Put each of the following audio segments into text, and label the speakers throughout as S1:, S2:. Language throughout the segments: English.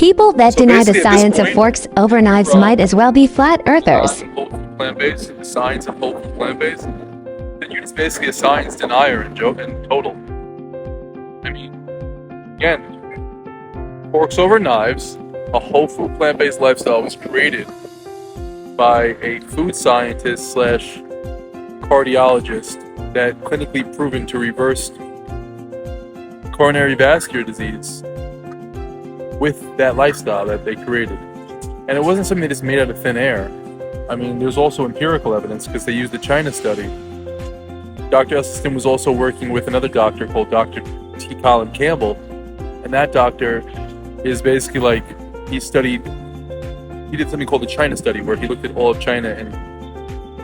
S1: People that
S2: So
S1: deny the
S2: basically, at this
S1: science of
S2: point,
S1: forks over knives
S2: from
S1: might as well be flat earthers.
S2: whole food plant-based to the science of whole food plant-based, then you're just basically a science denier in total. I mean, again, forks over knives, a whole food plant-based lifestyle was created by a food scientist slash cardiologist that clinically proven to reverse coronary vascular disease with that lifestyle that they created. And it wasn't something they just made out of thin air. I mean, there's also empirical evidence because they used the China study. Dr. Esselstyn was also working with another doctor called Dr. T. Colin Campbell, and that doctor is basically like, he did something called the China study where he looked at all of China and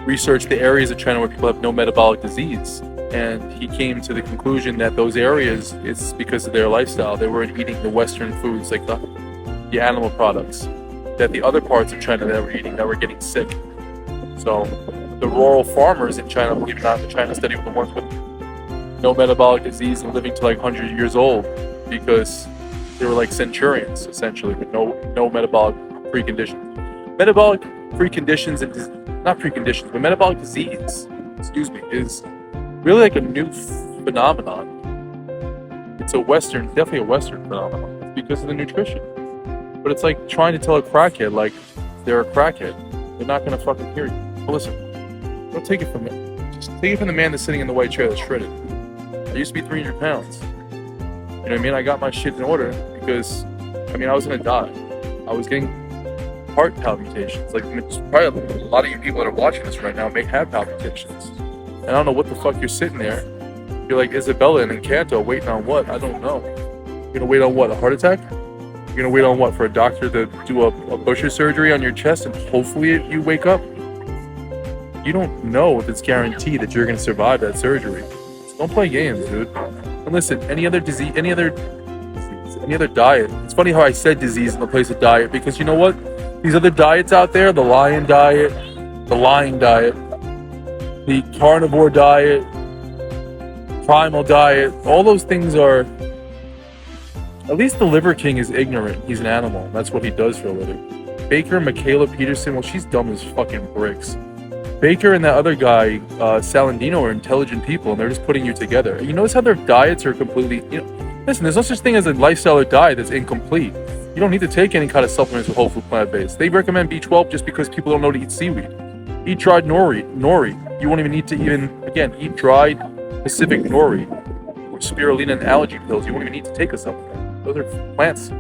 S2: researched the areas of China where people have no metabolic disease. And he came to the conclusion that those areas, it's because of their lifestyle. They weren't eating the Western foods, like the animal products, that the other parts of China that were eating, that were getting sick. So the rural farmers in China, believe it or not, the China study were the ones with no metabolic disease and living to like 100 years old because they were like centurions, essentially, with no metabolic preconditions. Metabolic preconditions and not preconditions, but metabolic disease, is really like a new phenomenon. It's definitely a Western phenomenon. It's because of the nutrition. But it's like trying to tell a crackhead, like, they're a crackhead. They're not gonna fucking hear you. But listen, don't take it from me. Just take it from the man that's sitting in the white chair that's shredded. I used to be 300 pounds. You know what I mean? I got my shit in order because, I mean, I was gonna die. I was getting heart palpitations. Like, probably a lot of you people that are watching this right now may have palpitations. And I don't know what the fuck you're sitting there. You're like Isabella and Encanto, waiting on what? I don't know. You're gonna wait on what? A heart attack? You're gonna wait on what? For a doctor to do a butcher surgery on your chest and hopefully you wake up? You don't know if it's guaranteed that you're gonna survive that surgery. So don't play games, dude. And listen, any other diet. It's funny how I said disease in the place of diet, because you know what? These other diets out there, the lion diet, the lying diet, the carnivore diet, primal diet, all those things are, at least the Liver King is ignorant. He's an animal. That's what he does for a living. Baker, Michaela Peterson, well, she's dumb as fucking bricks. Baker and that other guy, Salandino, are intelligent people, and they're just putting you together. You notice how their diets are completely, listen, there's no such thing as a lifestyle or diet that's incomplete. You don't need to take any kind of supplements with whole food plant-based. They recommend B12 just because people don't know to eat seaweed. Eat dried nori. You won't even need to eat dried Pacific nori or spirulina and allergy pills. You won't even need to take a supplement. Those are plants.